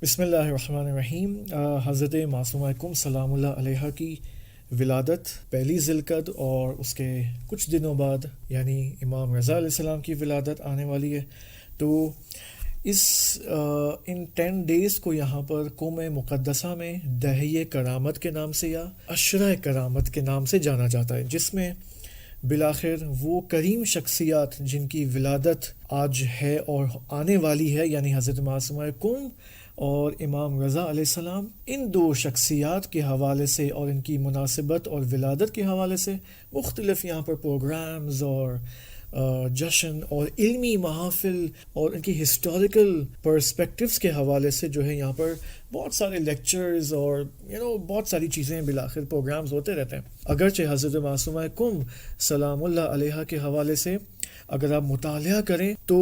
بسم اللہ الرحمن الرحیم۔ حضرت معصومہ کم سلام اللہ علیہ کی ولادت پہلی ذی القعد اور اس کے کچھ دنوں بعد یعنی امام رضا علیہ السلام کی ولادت آنے والی ہے۔ تو ان 10 ڈیز کو یہاں پر قوم مقدسہ میں دہیہ کرامت کے نام سے یا عشرہ کرامت کے نام سے جانا جاتا ہے، جس میں بالآخر وہ کریم شخصیات جن کی ولادت آج ہے اور آنے والی ہے، یعنی حضرت معصومہ کم اور امام رضا علیہ السلام، ان دو شخصیات کے حوالے سے اور ان کی مناسبت اور ولادت کے حوالے سے مختلف یہاں پر پروگرامز اور جشن اور علمی محافل اور ان کی ہسٹوریکل پرسپیکٹیوز کے حوالے سے جو ہے یہاں پر بہت سارے لیکچرز اور بہت ساری چیزیں بالآخر پروگرامز ہوتے رہتے ہیں۔ اگرچہ حضرت معصومہ کم سلام اللہ علیہ کے حوالے سے اگر آپ مطالعہ کریں تو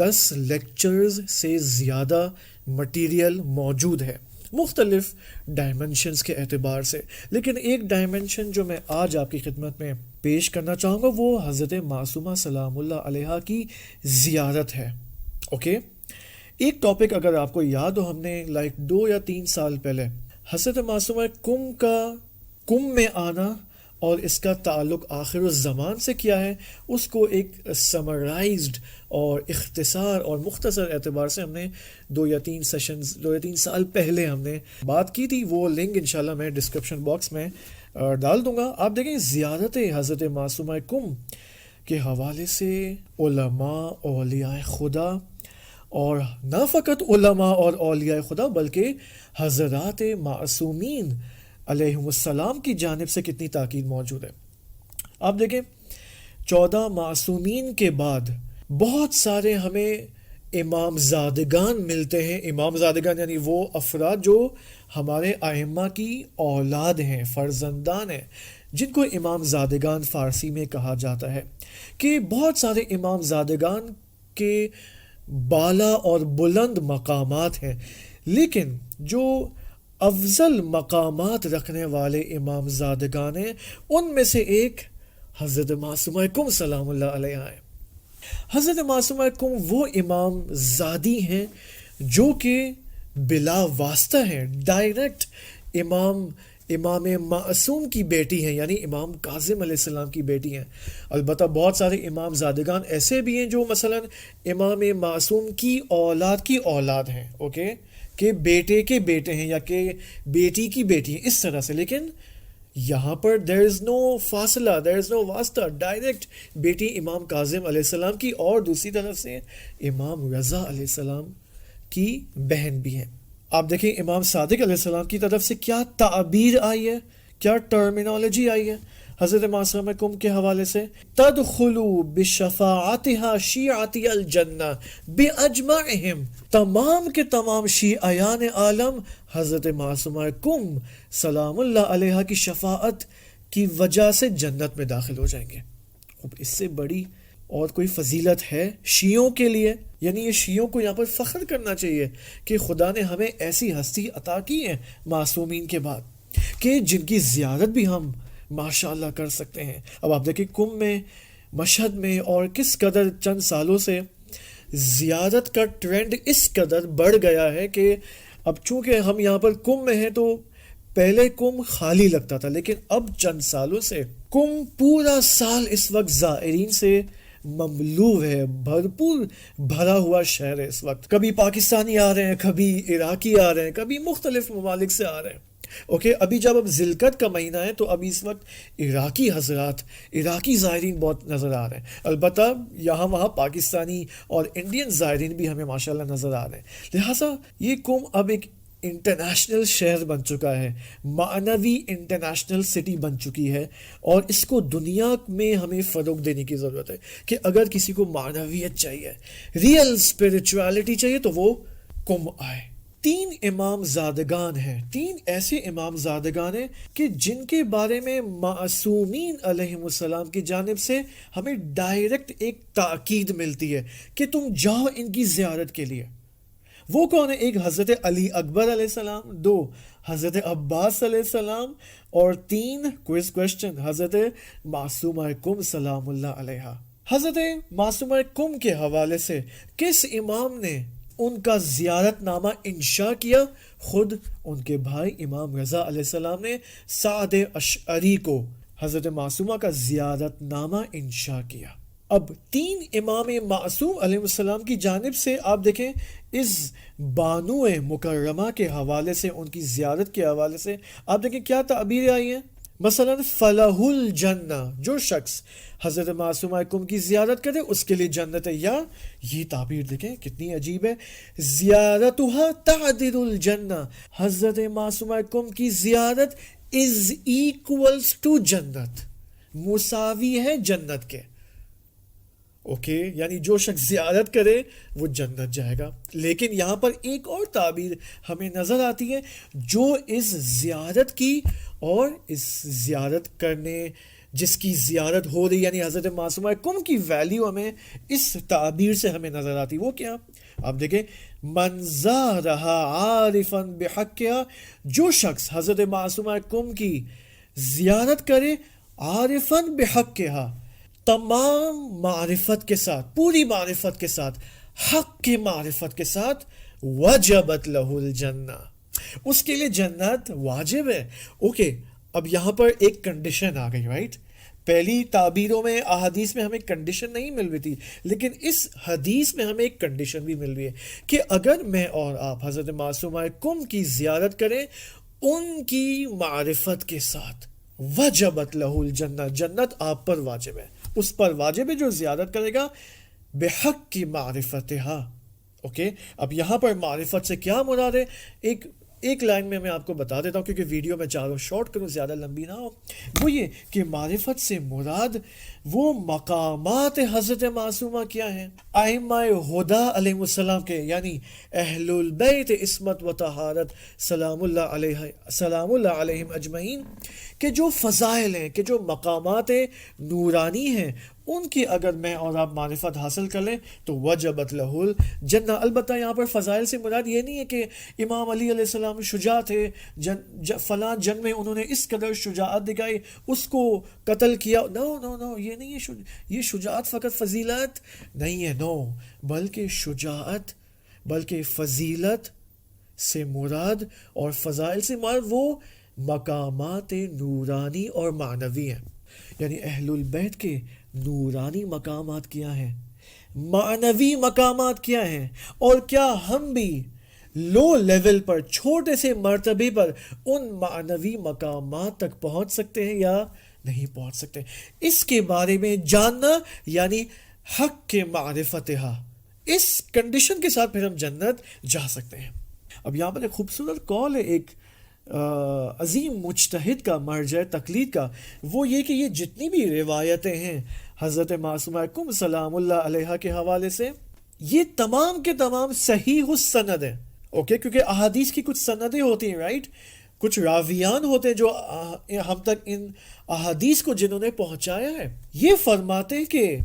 10 لیکچرز سے زیادہ مٹیریل موجود ہے مختلف ڈائمنشنز کے اعتبار سے، لیکن ایک ڈائمنشن جو میں آج آپ کی خدمت میں پیش کرنا چاہوں گا وہ حضرت معصومہ سلام اللہ علیہ کی زیارت ہے۔ اوکے، ایک ٹاپک اگر آپ کو یاد ہو، ہم نے 2 یا 3 سال پہلے حضرت معصومہ کم کا کم میں آنا اور اس کا تعلق آخر الزمان سے کیا ہے، اس کو ایک سمرائزڈ اور اختصار اور مختصر اعتبار سے ہم نے 2 یا 3 سال پہلے ہم نے بات کی تھی۔ وہ لنک انشاءاللہ میں ڈسکرپشن باکس میں ڈال دوں گا۔ آپ دیکھیں، زیارت حضرت معصومہ کم کے حوالے سے علماء، اولیاء خدا، اور نہ فقط علماء اور اولیاء خدا بلکہ حضرات معصومین علیہم السلام کی جانب سے کتنی تاکید موجود ہے۔ آپ دیکھیں، 14 معصومین کے بعد بہت سارے ہمیں امام زادگان ملتے ہیں۔ امام زادگان یعنی وہ افراد جو ہمارے ائمہ کی اولاد ہیں، فرزندان ہیں، جن کو امام زادگان فارسی میں کہا جاتا ہے، کہ بہت سارے امام زادگان کے بالا اور بلند مقامات ہیں، لیکن جو افضل مقامات رکھنے والے امام زادگان ہیں ان میں سے ایک حضرت معصومہ کم سلام اللہ علیہ ہیں۔ حضرت معصومہ کم وہ امام زادی ہیں جو کہ بلا واسطہ ہیں، ڈائریکٹ امام معصوم کی بیٹی ہیں، یعنی امام کاظم علیہ السلام کی بیٹی ہیں۔ البتہ بہت سارے امام زادگان ایسے بھی ہیں جو مثلا امام معصوم کی اولاد ہیں، اوکے، کہ بیٹے کے بیٹے ہیں یا کہ بیٹی کی بیٹی ہیں، اس طرح سے۔ لیکن یہاں پر there is no فاصلہ، there is no واسطہ، ڈائریکٹ بیٹی امام کاظم علیہ السلام کی اور دوسری طرف سے امام رضا علیہ السلام کی بہن بھی ہیں۔ آپ دیکھیں امام صادق علیہ السلام کی طرف سے کیا تعبیر آئی ہے، کیا ٹرمینالوجی آئی ہے حضرت معصومہ کم کے حوالے سے۔ تدخلوا بشفاعتها شیعتی الجنہ باجمعہم، تمام کے تمام شیعیان عالم حضرت معصومہ کم سلام اللہ علیہ کی شفاعت کی وجہ سے جنت میں داخل ہو جائیں گے۔ اب اس سے بڑی اور کوئی فضیلت ہے شیعوں کے لیے؟ یعنی یہ شیعوں کو یہاں پر فخر کرنا چاہیے کہ خدا نے ہمیں ایسی ہستی عطا کی ہے معصومین کے بعد کہ جن کی زیارت بھی ہم ماشاءاللہ کر سکتے ہیں۔ اب آپ دیکھیں کم میں، مشہد میں، اور کس قدر چند سالوں سے زیارت کا ٹرینڈ اس قدر بڑھ گیا ہے کہ اب چونکہ ہم یہاں پر کم میں ہیں تو پہلے کم خالی لگتا تھا، لیکن اب چند سالوں سے کم پورا سال اس وقت زائرین سے مملو ہے، بھرپور بھرا ہوا شہر ہے۔ اس وقت کبھی پاکستانی آ رہے ہیں، کبھی عراقی آ رہے ہیں، کبھی مختلف ممالک سے آ رہے ہیں۔ اوکے، ابھی جب اب ذی القعدہ کا مہینہ ہے تو ابھی اس وقت عراقی حضرات، عراقی زائرین بہت نظر آ رہے ہیں۔ البتہ یہاں وہاں پاکستانی اور انڈین زائرین بھی ہمیں ماشاءاللہ نظر آ رہے ہیں۔ لہٰذا یہ قوم اب ایک انٹرنیشنل شہر بن چکا ہے، معنوی انٹرنیشنل سٹی بن چکی ہے، اور اس کو دنیا میں ہمیں فروغ دینے کی ضرورت ہے کہ اگر کسی کو معنویت چاہیے، ریئل اسپرچویلٹی چاہیے تو وہ قم آئے۔ 3 امام زادگان ہیں، 3 ایسے امام زادگان ہیں کہ جن کے بارے میں معصومین علیہم السلام کی جانب سے ہمیں ڈائریکٹ ایک تاکید ملتی ہے کہ تم جاؤ ان کی زیارت کے لیے۔ وہ کون ہے؟ ایک حضرت علی اکبر علیہ السلام، 2 حضرت عباس علیہ السلام، اور 3 کوشچن حضرت معصومہ کم سلام اللہ علیہ۔ حضرت معصومہ کم کے حوالے سے کس امام نے ان کا زیارت نامہ انشاء کیا. خود ان کے بھائی امام رضا علیہ السلام نے سعد اشعری کو حضرت معصومہ کا زیارت نامہ انشاء کیا. اب 3 امام معصوم علیہ السلام کی جانب سے آپ دیکھیں اس بانو مکرمہ کے حوالے سے، ان کی زیارت کے حوالے سے آپ دیکھیں کیا تعبیریں آئی ہیں. مثلا فلاح الجنہ، جو شخص حضرت معصومہ کم کی زیارت کرے اس کے لیے جنت ہے. یا یہ تعبیر دیکھیں کتنی عجیب ہے، زیارتها تعدل الجنہ، حضرت معصومہ کم کی زیارت is equals to جنت، مساوی ہے جنت کے. اوکے، یعنی جو شخص زیارت کرے وہ جنت جائے گا. لیکن یہاں پر ایک اور تعبیر ہمیں نظر آتی ہے جو اس زیارت کی اور اس زیارت کرنے جس کی زیارت ہو رہی یعنی حضرت معصومہ کم کی ویلیو ہمیں اس تعبیر سے ہمیں نظر آتی. وہ کیا؟ آپ دیکھیں، من زارہا عارفا بحقہا، جو شخص حضرت معصومہ کم کی زیارت کرے عارفا بحقہا، تمام معرفت کے ساتھ، پوری معرفت کے ساتھ، حق کی معرفت کے ساتھ، وجبت لہ الجنہ، اس کے لیے جنت واجب ہے. اوکے، اب یہاں پر ایک کنڈیشن آ گئی، رائٹ؟ پہلی تعبیروں میں احادیث میں ہمیں کنڈیشن نہیں مل رہی تھی، لیکن اس حدیث میں ہمیں ایک کنڈیشن بھی مل رہی ہے کہ اگر میں اور آپ حضرت معصومہ کم کی زیارت کریں ان کی معرفت کے ساتھ، وجبت لہ الجنہ، جنت آپ پر واجب ہے، اس پر واجب ہے جو زیارت کرے گا بحق کی معرفتہا. اوکے، اب یہاں پر معرفت سے کیا مراد ہے؟ ایک لائن میں آپ کو بتا دیتا ہوں کیونکہ ویڈیو میں چاہ رہا ہوں شارٹ کروں، زیادہ لمبی نہ ہو. وہ یہ کہ معرفت سے مراد وہ مقامات حضرت معصومہ کیا ہیں، ائمہ ہدی علیہ السلام کے، یعنی اہل البیت عصمت و طہارت سلام اللہ علیہم اجمعین کہ جو فضائل ہیں، کہ جو مقامات نورانی ہیں، ان کی اگر میں اور آپ معرفت حاصل کر لیں تو وجبت لہ الجنہ. البتہ یہاں پر فضائل سے مراد یہ نہیں ہے کہ امام علی علیہ السلام شجاع تھے، فلاں جنگ میں انہوں نے اس قدر شجاعت دکھائی، اس کو قتل کیا. نو، یہ نہیں ہے، یہ شجاعت فقط فضیلت نہیں ہے، نو، بلکہ شجاعت، بلکہ فضیلت سے مراد اور فضائل سے مراد وہ مقامات نورانی اور معنوی ہیں. یعنی اہل البیت کے نورانی مقامات کیا ہیں، معنوی مقامات کیا ہیں، اور کیا ہم بھی لو لیول پر، چھوٹے سے مرتبے پر ان معنوی مقامات تک پہنچ سکتے ہیں یا نہیں پہنچ سکتے؟ اس کے بارے میں جاننا یعنی حق کے معرفتہا، اس کنڈیشن کے ساتھ پھر ہم جنت جا سکتے ہیں. اب یہاں پر ایک خوبصورت قول ہے ایک عظیم مجتہد کا، مرجع تقلید کا، وہ یہ کہ یہ جتنی بھی روایتیں ہیں حضرت معصومہ کم سلام اللہ علیہ کے حوالے سے، یہ تمام کے تمام صحیح السند ہیں. اوکے، کیونکہ احادیث کی کچھ سندیں ہوتی ہیں، رائٹ؟ کچھ راویان ہوتے ہیں جو ہم تک ان احادیث کو جنہوں نے پہنچایا ہے، یہ فرماتے ہیں کہ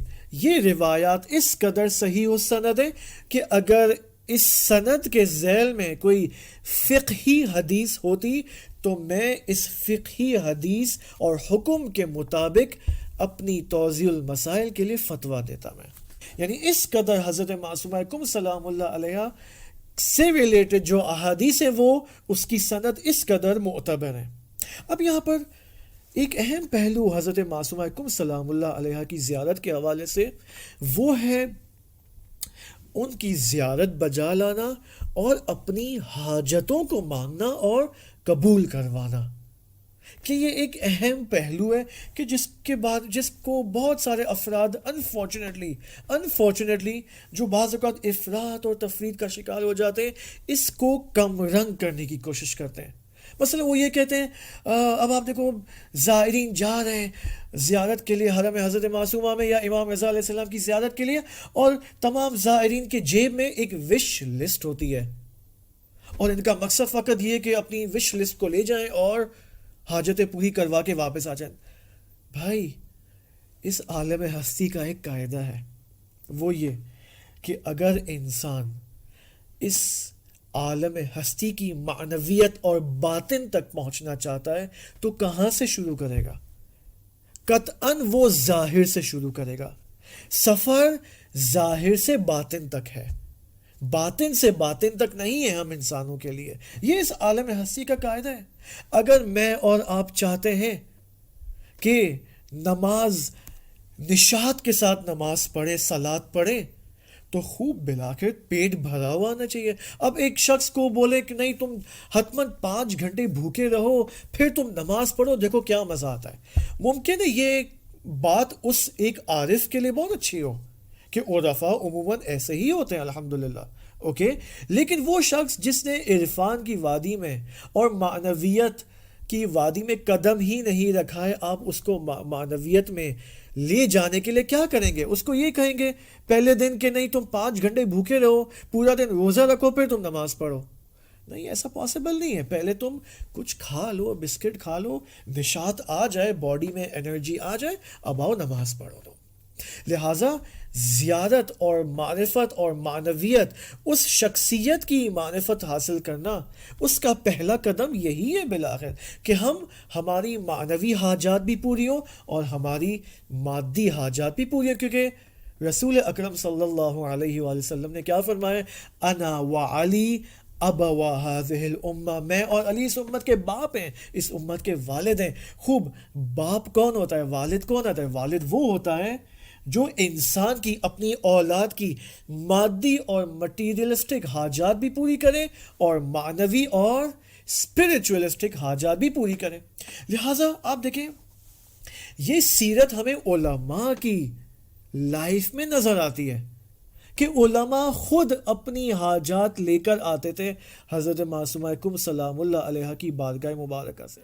یہ روایات اس قدر صحیح السند ہیں کہ اگر اس سند کے ذیل میں کوئی فقہی حدیث ہوتی تو میں اس فقہی حدیث اور حکم کے مطابق اپنی توضیح المسائل کے لیے فتویٰ دیتا میں. یعنی اس قدر حضرت معصومہ کم سلام اللہ علیہ سے ریلیٹڈ جو احادیث ہیں وہ اس کی سند اس قدر معتبر ہیں. اب یہاں پر ایک اہم پہلو حضرت معصومہ کم سلام اللہ علیہ کی زیارت کے حوالے سے وہ ہے ان کی زیارت بجا لانا اور اپنی حاجتوں کو مانگنا اور قبول کروانا. کہ یہ ایک اہم پہلو ہے کہ جس کو بہت سارے افراد انفارچونیٹلی جو بعض اوقات افراط اور تفرید کا شکار ہو جاتے ہیں، اس کو کم رنگ کرنے کی کوشش کرتے ہیں. مثلا وہ یہ کہتے ہیں اب آپ دیکھو زائرین جا رہے ہیں زیارت کے لیے حرم حضرت معصومہ میں یا امام رضا علیہ السلام کی زیارت کے لیے، اور تمام زائرین کے جیب میں ایک وش لسٹ ہوتی ہے اور ان کا مقصد فقط یہ کہ اپنی وش لسٹ کو لے جائیں اور حاجتیں پوری کروا کے واپس آ جائیں. بھائی، اس عالم ہستی کا ایک قاعدہ ہے، وہ یہ کہ اگر انسان اس عالم ہستی کی معنویت اور باطن تک پہنچنا چاہتا ہے تو کہاں سے شروع کرے گا؟ قطعاً وہ ظاہر سے شروع کرے گا. سفر ظاہر سے باطن تک ہے، باطن سے باطن تک نہیں ہے ہم انسانوں کے لیے. یہ اس عالم ہستی کا قاعدہ ہے. اگر میں اور آپ چاہتے ہیں کہ نماز نشاط کے ساتھ نماز پڑھے، صلات پڑھے، تو خوب بالآخر پیٹ بھرا ہوا آنا چاہیے. اب ایک شخص کو بولے کہ نہیں تم حتماً 5 گھنٹے بھوکے رہو پھر تم نماز پڑھو، دیکھو کیا مزہ آتا ہے. ممکن ہے یہ بات اس ایک عارف کے لیے بہت اچھی ہو کہ عرفاء عموماً ایسے ہی ہوتے ہیں الحمدللہ، اوکے. لیکن وہ شخص جس نے عرفان کی وادی میں اور معنویت کی وادی میں قدم ہی نہیں رکھا ہے، آپ اس کو معنویت میں لے جانے کے لیے کیا کریں گے؟ اس کو یہ کہیں گے پہلے دن کہ نہیں تم 5 گھنٹے بھوکے رہو، پورا دن روزہ رکھو، پھر تم نماز پڑھو. نہیں، ایسا پاسبل نہیں ہے. پہلے تم کچھ کھا لو، بسکٹ کھا لو، نشاط آ جائے، باڈی میں انرجی آ جائے، اب آؤ نماز پڑھو. لہٰذا زیارت اور معرفت اور معنویت، اس شخصیت کی معرفت حاصل کرنا، اس کا پہلا قدم یہی ہے بالآخر کہ ہماری معنوی حاجات بھی پوری ہوں اور ہماری مادی حاجات بھی پوری ہوں. کیونکہ رسول اکرم صلی اللہ علیہ وآلہ وسلم نے کیا فرمایا؟ انا وعلی ابوا هذه الامہ، میں اور علی اس امت کے باپ ہیں، اس امت کے والد ہیں. خوب باپ کون ہوتا ہے؟ والد کون ہوتا ہے؟ والد وہ ہوتا ہے جو انسان کی اپنی اولاد کی مادی اور مٹیریلسٹک حاجات بھی پوری کرے اور معنوی اور اسپرچولیسٹک حاجات بھی پوری کرے. لہٰذا آپ دیکھیں یہ سیرت ہمیں علماء کی لائف میں نظر آتی ہے کہ علماء خود اپنی حاجات لے کر آتے تھے حضرت معصومہ کم سلام اللہ علیہ کی بارگاہ مبارکہ سے.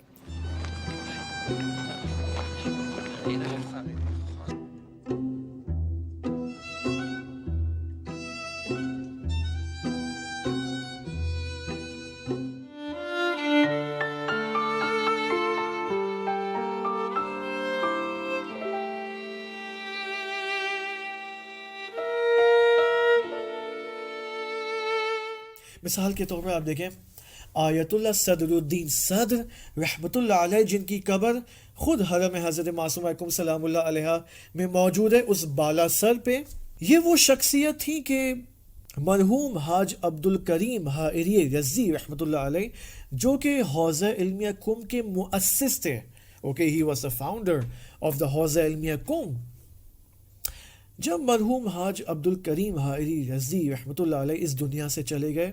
مثال کے طور پر آپ دیکھیں آیت اللہ صدر الدین صدر رحمۃ اللہ علیہ، جن کی قبر خود حرم حضرت معصومہ کم سلام اللہ علیہ میں موجود ہے، اس بالا سر پہ. یہ وہ شخصیت تھی کہ مرحوم حاج عبد الکریم حائری رضی رحمۃ اللہ علیہ، جو کہ حوزہ علمیہ کم کے مؤسس تھے. Okay, he was the founder of the حوزہ علمیہ کم. جب مرحوم حاج عبد الکریم حائری رضی رحمۃ اللہ علیہ اس دنیا سے چلے گئے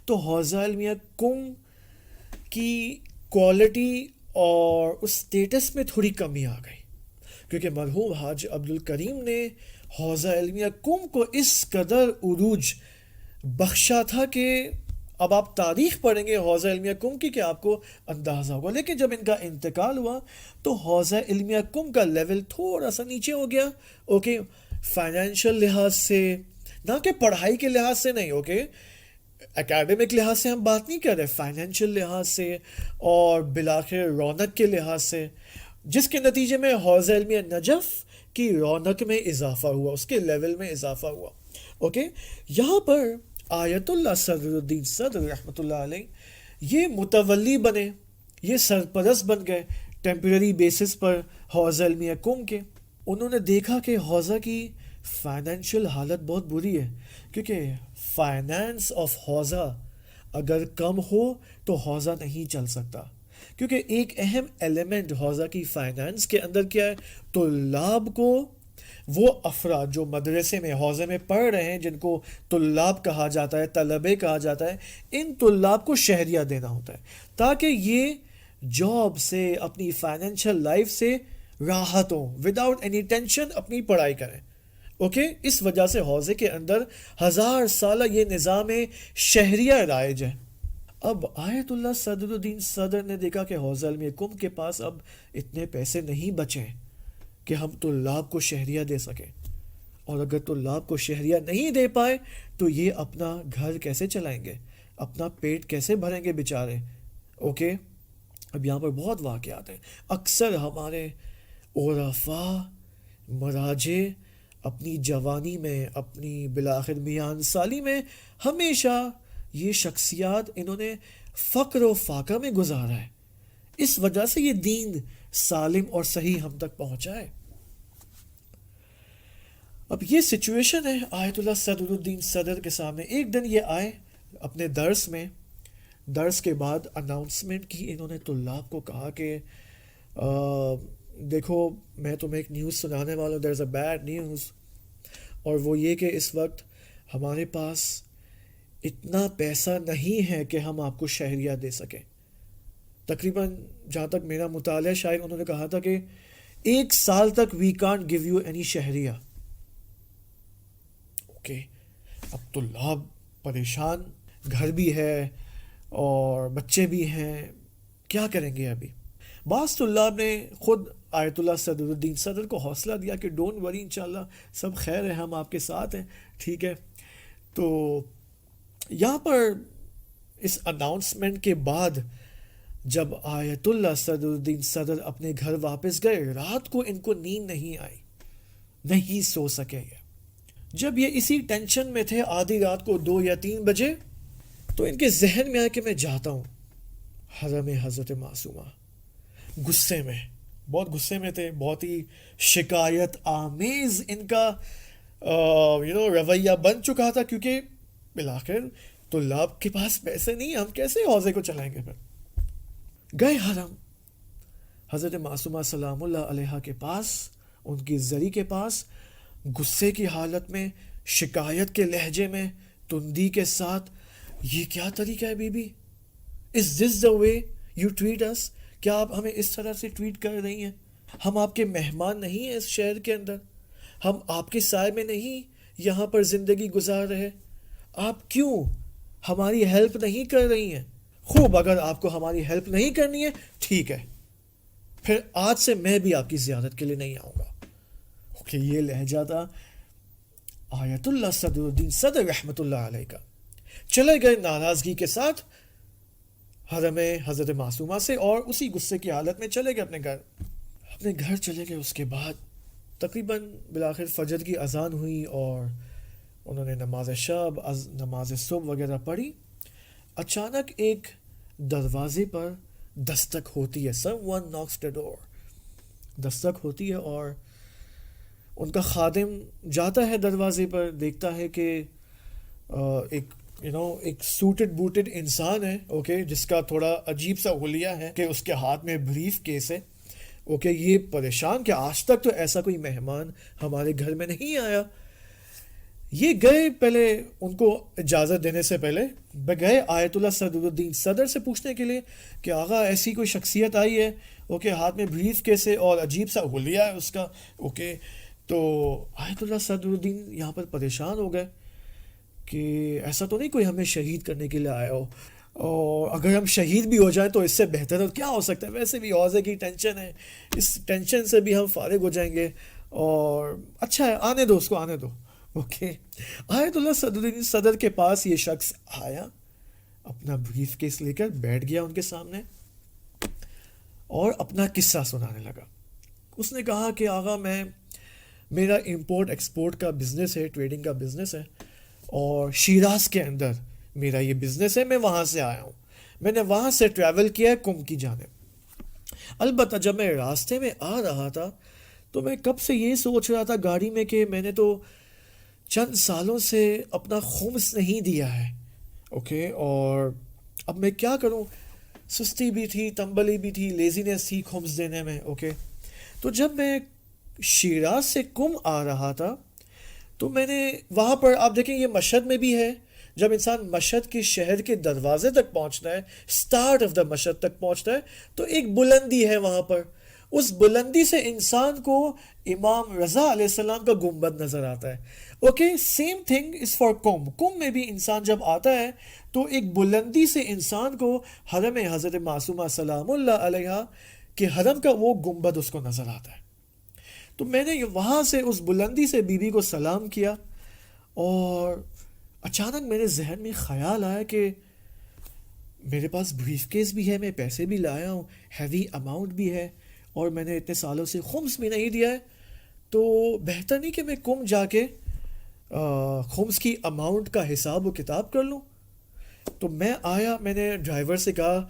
تو حوزہ علمیہ کم کی کوالٹی اور اس سٹیٹس میں تھوڑی کمی آ گئی، کیونکہ مرحوم حاج عبد الکریم نے حوزہ علمیہ کم کو اس قدر عروج بخشا تھا کہ اب آپ تاریخ پڑھیں گے حوزہ علمیہ کم کی کہ آپ کو اندازہ ہوگا. لیکن جب ان کا انتقال ہوا تو حوزہ علمیہ کم کا لیول تھوڑا سا نیچے ہو گیا. اوکے، فائنینشیل لحاظ سے، نہ کہ پڑھائی کے لحاظ سے نہیں، اوکے اکیڈمک لحاظ سے ہم بات نہیں کر رہے، فائنینشیل لحاظ سے اور بالآخر رونق کے لحاظ سے، جس کے نتیجے میں حوزہ علمیہ نجف کی رونق میں اضافہ ہوا، اس کے لیول میں اضافہ ہوا. اوکے، یہاں پر آیت اللہ صدر الدین صدر رحمۃ اللہ علیہ یہ متولی بنے، یہ سرپرست بن گئے ٹیمپرری بیسس پر حوزہ علمیہ کم کے. انہوں نے دیکھا کہ حوزہ کی فائنینشیل حالت بہت بری ہے، کیونکہ فائنانس آف حوزہ اگر کم ہو تو حوزہ نہیں چل سکتا. کیونکہ ایک اہم ایلیمنٹ حوزہ کی فائنانس کے اندر کیا ہے؟ طلاب کو، وہ افراد جو مدرسے میں حوزے میں پڑھ رہے ہیں جن کو طلاب کہا جاتا ہے، طلبے کہا جاتا ہے، ان طلاب کو شہریہ دینا ہوتا ہے تاکہ یہ جاب سے، اپنی فائنینشیل لائف سے راحت ہوں، وداؤٹ اینی ٹینشن اپنی پڑھائی کریں. اوکے، اس وجہ سے حوزے کے اندر 1000 سالہ یہ نظام شہریہ رائج ہے. اب آیت اللہ صدر الدین صدر نے دیکھا کہ حوزہ علمیہ کم کے پاس اب اتنے پیسے نہیں بچے کہ ہم طلاب کو شہریہ دے سکیں، اور اگر طلاب کو شہریہ نہیں دے پائے تو یہ اپنا گھر کیسے چلائیں گے، اپنا پیٹ کیسے بھریں گے بیچارے. اوکے، اب یہاں پر بہت واقعات ہیں. اکثر ہمارے عرفاء مراجع اپنی جوانی میں، اپنی بالآخر میان سالی میں ہمیشہ یہ شخصیات انہوں نے فقر و فاقہ میں گزارا ہے. اس وجہ سے یہ دین سالم اور صحیح ہم تک پہنچا ہے. اب یہ سچویشن ہے آیت اللہ صدر الدین صدر کے سامنے. ایک دن یہ آئے اپنے درس کے بعد اناؤنسمنٹ کی انہوں نے طلاب کو کہا کہ دیکھو میں تمہیں ایک نیوز سنانے والا ہوں, دیر از اے بیڈ نیوز, اور وہ یہ کہ اس وقت ہمارے پاس اتنا پیسہ نہیں ہے کہ ہم آپ کو شہریہ دے سکیں. تقریباً جہاں تک میرا مطالعہ شاید انہوں نے کہا تھا کہ 1 سال تک we can't give you any شہریہ. اوکے, اب طلاب پریشان, گھر بھی ہے اور بچے بھی ہیں, کیا کریں گے ابھی؟ بعض طلاب نے خود آیت اللہ صدر الدین صدر کو حوصلہ دیا کہ ڈونٹ وری, انشاءاللہ سب خیر ہے, ہم آپ کے ساتھ ہیں, ٹھیک ہے. تو یہاں پر اس اناؤنسمنٹ کے بعد جب آیت اللہ صدر الدین صدر اپنے گھر واپس گئے, رات کو ان کو نیند نہیں آئی, نہیں سو سکے یہ. جب یہ اسی ٹینشن میں تھے آدھی رات کو 2 یا 3 بجے, تو ان کے ذہن میں آیا کہ میں جاتا ہوں حرم حضرت معصومہ. غصے میں, بہت غصے میں تھے, بہت ہی شکایت آمیز ان کا رویہ بن چکا تھا, کیونکہ بالآخر طلاب کے پاس پیسے نہیں, ہم کیسے حوضے کو چلائیں گے. پھر گئے حرم حضرت معصومہ سلام اللہ علیہا کے پاس, ان کی زری کے پاس, غصے کی حالت میں, شکایت کے لہجے میں, تندی کے ساتھ. یہ کیا طریقہ ہے بی بی؟ Is this the way you treat us? کیا آپ ہمیں اس طرح سے ٹویٹ کر رہی ہیں؟ ہم آپ کے مہمان نہیں ہیں اس شہر کے اندر, ہم آپ کے سائے میں نہیں یہاں پر زندگی گزار رہے, آپ کیوں ہماری ہیلپ نہیں کر رہی ہیں؟ خوب, اگر آپ کو ہماری ہیلپ نہیں کرنی ہے ٹھیک ہے, پھر آج سے میں بھی آپ کی زیارت کے لیے نہیں آؤں گا. اوکے, یہ لہجہ تھا آیت اللہ صدر الدین صدر رحمت اللہ علیہ کا. چلے گئے ناراضگی کے ساتھ حرم حضرت معصومہ سے, اور اسی غصے کی حالت میں چلے گئے اپنے گھر چلے گئے. اس کے بعد تقریباً بالآخر فجر کی اذان ہوئی اور انہوں نے نماز شب, نماز صبح وغیرہ پڑھی. اچانک ایک دروازے پر دستک ہوتی ہے. someone knocks the door. دستک ہوتی ہے اور ان کا خادم جاتا ہے دروازے پر, دیکھتا ہے کہ ایک سوٹڈ بوٹڈ انسان ہے, اوکے, جس کا تھوڑا عجیب سا حلیہ ہے کہ اس کے ہاتھ میں بریف کیس ہے. اوکے, یہ پریشان کہ آج تک تو ایسا کوئی مہمان ہمارے گھر میں نہیں آیا. یہ گئے, پہلے ان کو اجازت دینے سے پہلے گئے آیت اللہ صدر الدین صدر سے پوچھنے کے لیے کہ آغا ایسی کوئی شخصیت آئی ہے, اوکے, ہاتھ میں بریف کیس ہے اور عجیب سا حلیہ ہے اس کا. اوکے, تو آیت اللہ صدر الدین یہاں پر پریشان ہو گئے کہ ایسا تو نہیں کوئی ہمیں شہید کرنے کے لیے آیا ہو, اور اگر ہم شہید بھی ہو جائیں تو اس سے بہتر کیا ہو سکتا ہے, ویسے بھی عوضے کی ٹینشن ہے, اس ٹینشن سے بھی ہم فارغ ہو جائیں گے, اور اچھا ہے آنے دو اس کو, آنے دو. اوکے, آیت اللہ صدر الدین صدر کے پاس یہ شخص آیا, اپنا بریف کیس لے کر بیٹھ گیا ان کے سامنے اور اپنا قصہ سنانے لگا. اس نے کہا کہ آغا میرا امپورٹ ایکسپورٹ کا بزنس ہے, ٹریڈنگ کا بزنس ہے, اور شیراز کے اندر میرا یہ بزنس ہے, میں وہاں سے آیا ہوں, میں نے وہاں سے ٹریول کیا ہے کم کی جانب. البتہ جب میں راستے میں آ رہا تھا تو میں کب سے یہ سوچ رہا تھا گاڑی میں کہ میں نے تو چند سالوں سے اپنا خمس نہیں دیا ہے. اوکے, اور اب میں کیا کروں, سستی بھی تھی, تنبلی بھی تھی, لیزینس تھی خمس دینے میں. اوکے, تو جب میں شیراز سے کم آ رہا تھا تو میں نے وہاں پر, آپ دیکھیں یہ مشہد میں بھی ہے, جب انسان مشہد کے شہر کے دروازے تک پہنچتا ہے, سٹارٹ آف دا مشہد تک پہنچتا ہے, تو ایک بلندی ہے وہاں پر, اس بلندی سے انسان کو امام رضا علیہ السلام کا گنبد نظر آتا ہے. Okay, same thing is for قم. قم میں بھی انسان جب آتا ہے تو ایک بلندی سے انسان کو حرم حضرت معصومہ سلام اللہ علیہ کے حرم کا وہ گنبد اس کو نظر آتا ہے. تو میں نے وہاں سے اس بلندی سے بی بی کو سلام کیا, اور اچانک میرے ذہن میں خیال آیا کہ میرے پاس بریف کیس بھی ہے, میں پیسے بھی لایا ہوں, ہیوی اماؤنٹ بھی ہے, اور میں نے اتنے سالوں سے خمس بھی نہیں دیا ہے, تو بہتر نہیں کہ میں کم جا کے خمس کی اماؤنٹ کا حساب و کتاب کر لوں. تو میں آیا, میں نے ڈرائیور سے کہا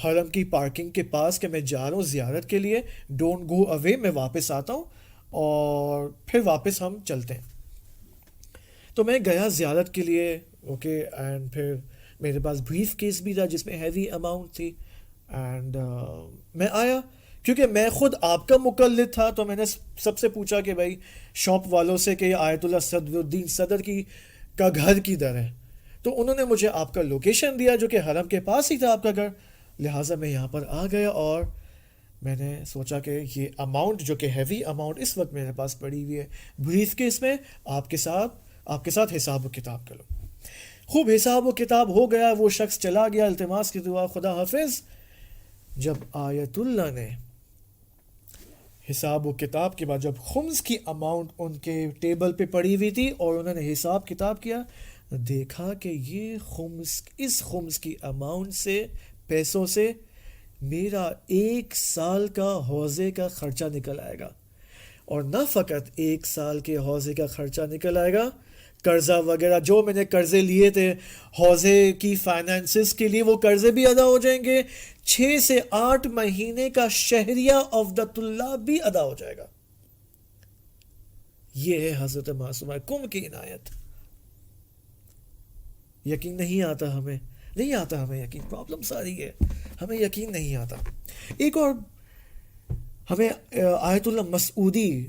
حرم کی پارکنگ کے پاس کہ میں جا رہا ہوں زیارت کے لیے, ڈونٹ گو اوے, میں واپس آتا ہوں, اور پھر واپس ہم چلتے ہیں. تو میں گیا زیارت کے لیے. اوکے اینڈ پھر میرے پاس بریف کیس بھی تھا جس میں ہیوی اماؤنٹ تھی. اینڈ میں آیا کیونکہ میں خود آپ کا مقلد تھا, تو میں نے سب سے پوچھا کہ بھائی شاپ والوں سے کہ یہ آیت اللہ صدر الدین صدر کا گھر کدھر ہے. تو انہوں نے مجھے آپ کا لوکیشن دیا جو کہ حرم کے پاس ہی تھا آپ کا گھر. لہٰذا میں یہاں پر آ گیا اور میں نے سوچا کہ یہ اماؤنٹ جو کہ ہیوی اماؤنٹ اس وقت میرے پاس پڑی ہوئی ہے بریف کیس میں, آپ کے ساتھ حساب و کتاب کرو. خوب حساب و کتاب ہو گیا, وہ شخص چلا گیا, التماس کی دعا خدا حافظ. جب آیت اللہ نے حساب و کتاب کے بعد جب خمس کی اماؤنٹ ان کے ٹیبل پہ پڑی ہوئی تھی اور انہوں نے حساب کتاب کیا, دیکھا کہ یہ اس خمس کی اماؤنٹ سے پیسوں سے میرا 1 سال کا حوضے کا خرچہ نکل آئے گا. اور نہ فقط 1 سال کے حوضے کا خرچہ نکل آئے گا, قرضہ وغیرہ جو میں نے قرضے لیے تھے حوضے کی فائنانسز کے لیے, وہ قرضے بھی ادا ہو جائیں گے. 6 سے 8 مہینے کا شہریہ آف دا طلاب بھی ادا ہو جائے گا. یہ ہے حضرت معصومہ کم کی عنایت. یقین نہیں آتا ہمیں یقین. پرابلم ساری ہے, ہمیں یقین نہیں آتا. ایک اور ہمیں آیت اللہ مسعودی,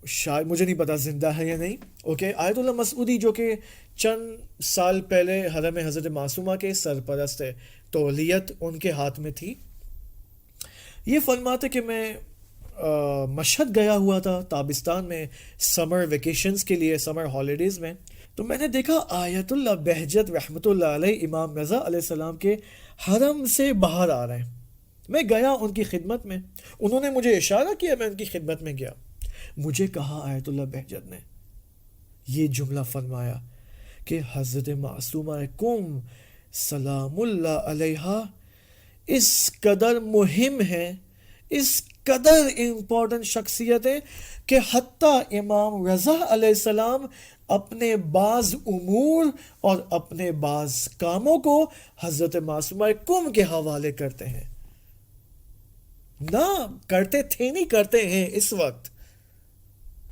شاید مجھے نہیں پتا زندہ ہے یا نہیں, اوکے, آیت اللہ مسعودی جو کہ چند سال پہلے حرم حضرت معصومہ کے سرپرست ہے, تولیت ان کے ہاتھ میں تھی. یہ فرماتے کہ میں مشہد گیا ہوا تھا تابستان میں سمر ویکیشنز کے لیے, سمر ہالیڈیز میں. تو میں نے دیکھا آیت اللہ بہجت رحمۃ اللہ علیہ امام رضا علیہ السلام کے حرم سے باہر آ رہے ہیں. میں گیا ان کی خدمت میں, انہوں نے مجھے اشارہ کیا, میں ان کی خدمت میں گیا. مجھے کہا آیت اللہ بہجت نے یہ جملہ فرمایا کہ حضرت معصومہ کم سلام اللہ علیہا اس قدر مہم ہے, اس قدر امپورٹنٹ شخصیت ہے کہ حتیٰ امام رضا علیہ السلام اپنے بعض امور اور اپنے بعض کاموں کو حضرت معصومہ کم کے حوالے کرتے ہیں. نہ کرتے تھے, نہیں کرتے ہیں اس وقت.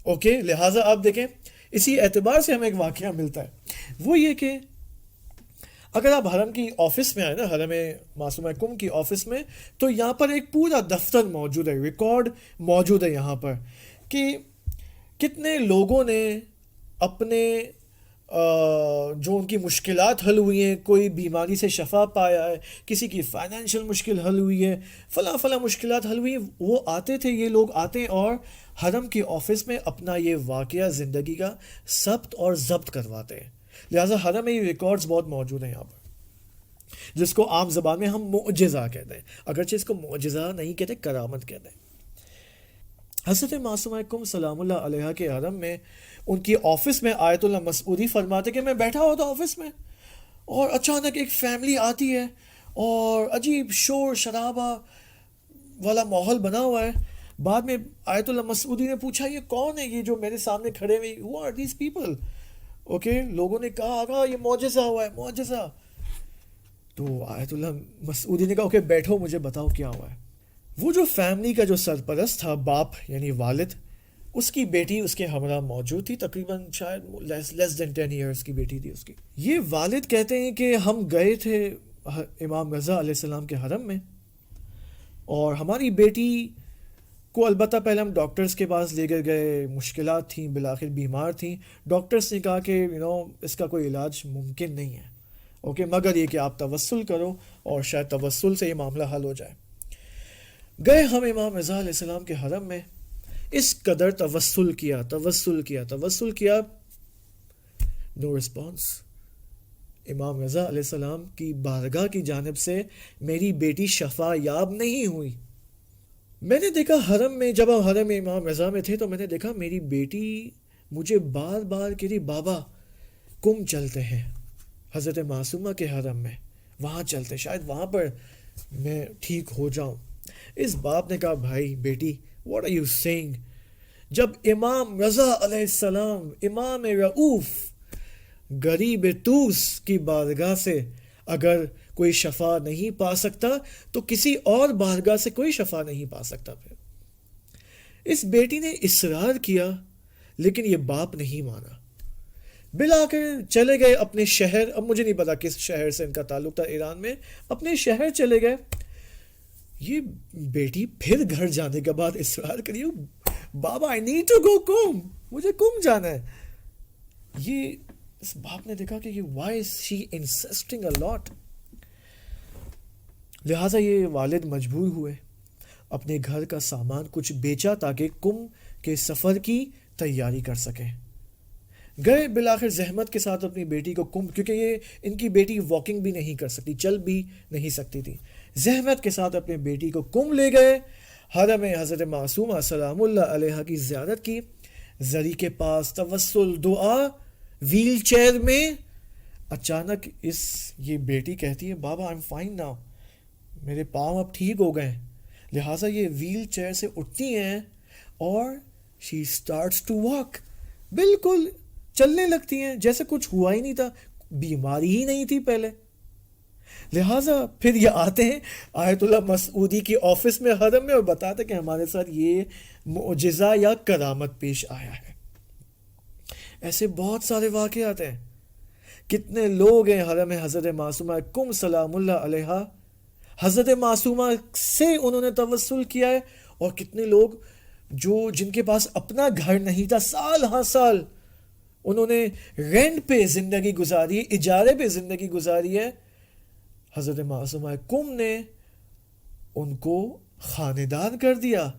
اوکے, لہٰذا آپ دیکھیں اسی اعتبار سے ہمیں ایک واقعہ ملتا ہے, وہ یہ کہ اگر آپ حرم کی آفس میں آئے نا, حرم معصومہ کم کی آفس میں, تو یہاں پر ایک پورا دفتر موجود ہے, ریکارڈ موجود ہے یہاں پر کہ کتنے لوگوں نے اپنے جو ان کی مشکلات حل ہوئی ہیں, کوئی بیماری سے شفا پایا ہے, کسی کی فائنینشیل مشکل حل ہوئی ہے, فلاں مشکلات حل ہوئی ہیں, وہ آتے تھے, یہ لوگ آتے ہیں اور حرم کی آفس میں اپنا یہ واقعہ زندگی کا ثبت اور ضبط کرواتے ہیں. لہٰذا حرم میں یہ ریکارڈز بہت موجود ہیں یہاں پر, جس کو عام زبان میں ہم معجزہ کہتے ہیں, اگرچہ اس کو معجزہ نہیں کہتے, کرامت کہتے ہیں. حضرت معصومہ کم سلام اللہ علیہ کے حرم میں ان کی آفس میں آیت اللہ مسعودی فرماتے کہ میں بیٹھا ہوا تھا آفس میں, اور اچانک ایک فیملی آتی ہے اور عجیب شور شرابہ والا ماحول بنا ہوا ہے. بعد میں آیت اللہ مسعودی نے پوچھا یہ کون ہے, یہ جو میرے سامنے کھڑے ہوئے, who are these people? Okay, لوگوں نے کہا آقا یہ معجزہ ہوا ہے, معجزہ. تو آیت اللہ مسعودی نے کہا اوکے بیٹھو, مجھے بتاؤ کیا ہوا ہے. وہ جو فیملی کا جو سرپرست تھا, باپ یعنی والد, اس کی بیٹی اس کے ہمراہ موجود تھی, تقریباً شاید لیس دین 10 ایئرس کی بیٹی تھی اس کی. یہ والد کہتے ہیں کہ ہم گئے تھے امام رضا علیہ السلام کے حرم میں, اور ہماری بیٹی کو البتہ پہلے ہم ڈاکٹرز کے پاس لے کر گئے, مشکلات تھیں, بالآخر بیمار تھیں. ڈاکٹرز نے کہا کہ اس کا کوئی علاج ممکن نہیں ہے, اوکے, مگر یہ کہ آپ توسل کرو اور شاید توسل سے یہ معاملہ حل ہو جائے. گئے ہم امام رضا علیہ السلام کے حرم میں, اس قدر توسل کیا, نو رسپانس. امام رضا علیہ السلام کی بارگاہ کی جانب سے میری بیٹی شفا یاب نہیں ہوئی. میں نے دیکھا حرم میں, جب ہم حرم امام رضا میں تھے تو میں نے دیکھا میری بیٹی مجھے بار بار کہہ رہی بابا کم چلتے ہیں حضرت معصومہ کے حرم میں, وہاں چلتے, شاید وہاں پر میں ٹھیک ہو جاؤں. اس باپ نے کہا بھائی بیٹی what are you saying, جب امام رضا علیہ السلام, امام رؤوف, غریب توس کی بارگاہ سے اگر کوئی شفا نہیں پا سکتا تو کسی اور بارگاہ سے کوئی شفا نہیں پا سکتا. پھر اس بیٹی نے اصرار کیا لیکن یہ باپ نہیں مانا. بالآخر چلے گئے اپنے شہر. اب مجھے نہیں پتا کس شہر سے ان کا تعلق تھا ایران میں. اپنے شہر چلے گئے. یہ بیٹی پھر گھر جانے کے بعد اصرار کری, بابا I need to go کم, مجھے کم جانا ہے. یہ اس باپ نے دیکھا کہ یہ why is she insisting a lot. لہٰذا یہ والد مجبور ہوئے, اپنے گھر کا سامان کچھ بیچا تاکہ کم کے سفر کی تیاری کر سکیں. گئے بالآخر زحمت کے ساتھ اپنی بیٹی کو کم, کیونکہ یہ ان کی بیٹی واکنگ بھی نہیں کر سکتی, چل بھی نہیں سکتی تھی. زحمت کے ساتھ اپنے بیٹی کو کم لے گئے. حرم حضرت معصومہ سلام اللہ علیہ کی زیارت کی. زری کے پاس توسل دعا ویل چیئر میں. اچانک یہ بیٹی کہتی ہے بابا I'm fine now, میرے پاؤں اب ٹھیک ہو گئے. لہٰذا یہ ویل چیئر سے اٹھتی ہیں اور she starts to walk. بالکل چلنے لگتی ہیں جیسے کچھ ہوا ہی نہیں تھا, بیماری ہی نہیں تھی پہلے. لہٰذا پھر یہ آتے ہیں آیت اللہ مسعودی کی آفس میں حرم میں اور بتاتے کہ ہمارے ساتھ یہ معجزہ یا کرامت پیش آیا ہے. ایسے بہت سارے واقعات ہیں. کتنے لوگ ہیں حرم حضرت معصومہ کم سلام اللہ علیہ, حضرت معصومہ سے انہوں نے توسل کیا ہے. اور کتنے لوگ جن کے پاس اپنا گھر نہیں تھا, سال ہاں سال انہوں نے رینٹ پہ زندگی گزاری ہے, اجارے پہ زندگی گزاری ہے. حضرت معصومہ کم نے ان کو خاندان کر دیا.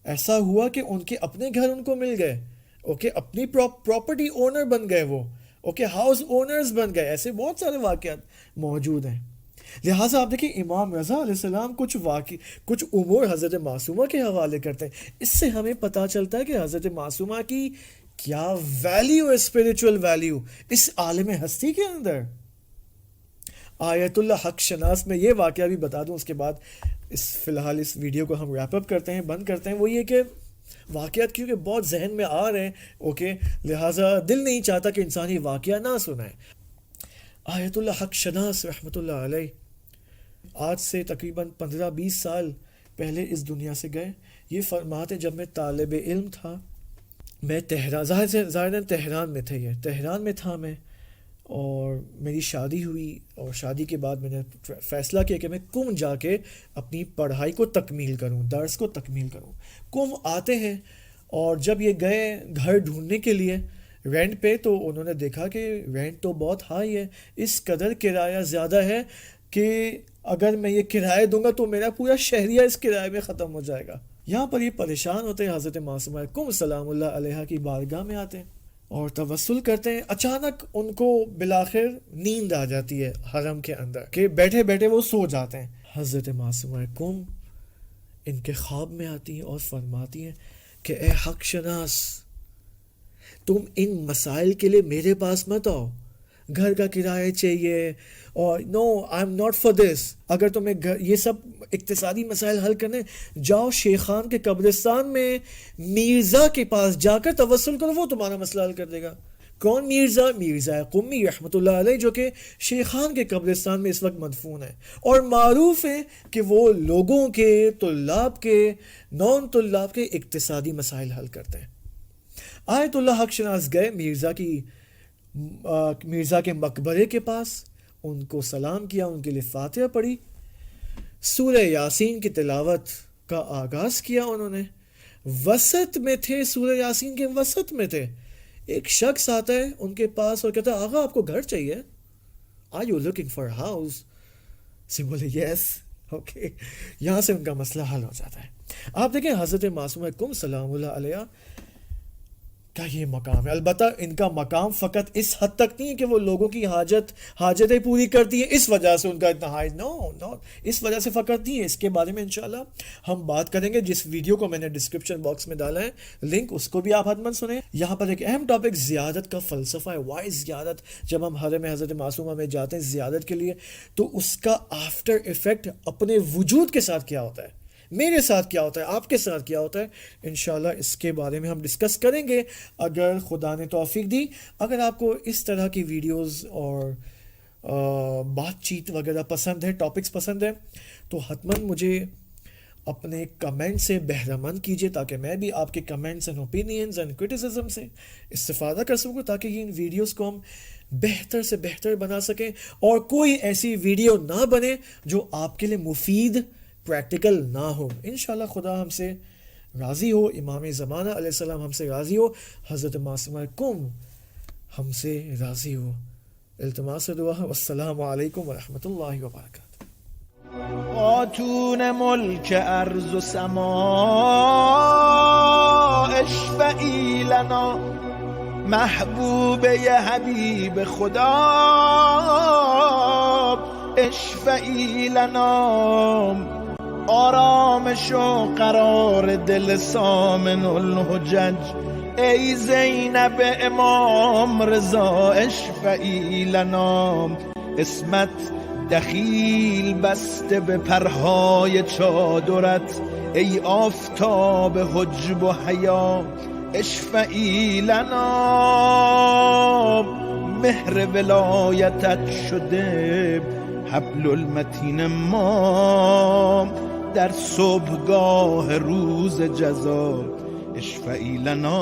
ایسا ہوا کہ ان کے اپنے گھر ان کو مل گئے. اپنی پراپرٹی اونر بن گئے وہ. ہاؤس اونرز بن گئے. ایسے بہت سارے واقعات موجود ہیں. لہٰذا آپ دیکھیں امام رضا علیہ السلام کچھ امور حضرت معصومہ کے حوالے کرتے ہیں. اس سے ہمیں پتہ چلتا ہے کہ حضرت معصومہ کی کیا ویلیو ہے, اسپریچول ویلیو اس عالم ہستی کے اندر. آیت اللہ حق شناس میں یہ واقعہ بھی بتا دوں, اس کے بعد فی الحال اس ویڈیو کو ہم ریپ اپ کرتے ہیں, بند کرتے ہیں. وہ یہ کہ واقعات کیونکہ بہت ذہن میں آ رہے ہیں, لہٰذا دل نہیں چاہتا کہ انسان یہ واقعہ نہ سنائے. آیت اللہ حق شناس رحمۃ اللہ علیہ آج سے تقریباً 15-20 سال پہلے اس دنیا سے گئے. یہ فرماتے جب میں طالب علم تھا, میں تہران میں تھے, یہ تہران میں تھا میں, اور میری شادی ہوئی. اور شادی کے بعد میں نے فیصلہ کیا کہ میں کم جا کے اپنی پڑھائی کو تکمیل کروں, درس کو تکمیل کروں. کم آتے ہیں اور جب یہ گئے گھر ڈھونڈنے کے لیے رینٹ پہ, تو انہوں نے دیکھا کہ رینٹ تو بہت ہائی ہے, اس قدر کرایہ زیادہ ہے کہ اگر میں یہ کرایہ دوں گا تو میرا پورا شہریہ اس کرایے میں ختم ہو جائے گا. یہاں پر یہ پریشان ہوتے ہیں, حضرت معصومہ کم سلام اللہ علیہ کی بارگاہ میں آتے ہیں اور توسل کرتے ہیں. اچانک ان کو بالآخر نیند آ جاتی ہے حرم کے اندر, کہ بیٹھے بیٹھے وہ سو جاتے ہیں. حضرت معصومہ کم ان کے خواب میں آتی ہیں اور فرماتی ہیں کہ اے حق شناس, تم ان مسائل کے لیے میرے پاس مت آؤ, گھر کا کرایہ چاہیے اور no I am not for this. اگر تمہیں یہ سب اقتصادی مسائل حل کرنے, جاؤ شیخان کے قبرستان میں میرزا کے پاس جا کر توسل کرو, وہ تمہارا مسئلہ حل کر دے گا. کون مرزا قمی رحمۃ اللہ علیہ, جو کہ شیخان کے قبرستان میں اس وقت مدفون ہے, اور معروف ہے کہ وہ لوگوں کے, طلاب کے, نان طلاب کے اقتصادی مسائل حل کرتے ہیں. آیت اللہ حق شناس گئے مرزا کے مقبرے کے پاس, ان کو سلام کیا, ان کے لیے فاتحہ پڑھی, سورہ یاسین کی تلاوت کا آغاز کیا. انہوں نے وسط میں تھے, سورہ یاسین کے وسط میں تھے. ایک شخص آتا ہے ان کے پاس اور کہتا ہے آغا آپ کو گھر چاہیے, are you looking for house? سے بولے یس. یہاں سے ان کا مسئلہ حل ہو جاتا ہے. آپ دیکھیں حضرت معصومہ کم سلام اللہ علیہ کا یہ مقام ہے. البتہ ان کا مقام فقط اس حد تک نہیں ہے کہ وہ لوگوں کی حاجتیں پوری کرتی ہیں, اس وجہ سے ان کا اتنا ہائی, نو, اس وجہ سے فقط نہیں ہے. اس کے بارے میں انشاءاللہ ہم بات کریں گے. جس ویڈیو کو میں نے ڈسکرپشن باکس میں ڈالا ہے لنک, اس کو بھی آپ حتماً سنیں. یہاں پر ایک اہم ٹاپک زیارت کا فلسفہ ہے. وائی زیارت؟ جب ہم حرم حضرت معصومہ میں جاتے ہیں زیارت کے لیے, تو اس کا آفٹر ایفیکٹ اپنے وجود کے ساتھ کیا ہوتا ہے, میرے ساتھ کیا ہوتا ہے, آپ کے ساتھ کیا ہوتا ہے, انشاءاللہ اس کے بارے میں ہم ڈسکس کریں گے اگر خدا نے توفیق دی. اگر آپ کو اس طرح کی ویڈیوز اور بات چیت وغیرہ پسند ہے, ٹاپکس پسند ہے, تو حتماً مجھے اپنے کمنٹ سے بہرہ مند کیجیے تاکہ میں بھی آپ کے comments and opinions and criticism سے استفادہ کر سکوں، تاکہ ان ویڈیوز کو ہم بہتر سے بہتر بنا سکیں اور کوئی ایسی ویڈیو نہ بنے جو آپ کے لیے مفید پریکٹیکل نہ ہو۔ انشاءاللہ خدا ہم سے راضی ہو، امام زمانہ علیہ السلام ہم سے راضی ہو، حضرت معصومہ کم ہم سے راضی ہو۔ التماس دعا ہے۔ والسلام علیکم ورحمۃ اللہ وبرکاتہ۔ خاتون ملک ارض و سما اشفعی لنا، محبوبه حبیب خدا اشفعی لنا، آرامش و قرار دل سامن الحجج ای زینب امام رضا اشفعی لنا، اسمت دخیل بسته به پرهای چادرت ای آفتاب حجب و حیا اشفعی لنا، مهر ولایتت شده حبل المتین ما در صبحگاه روز جزا اشفعی لنا.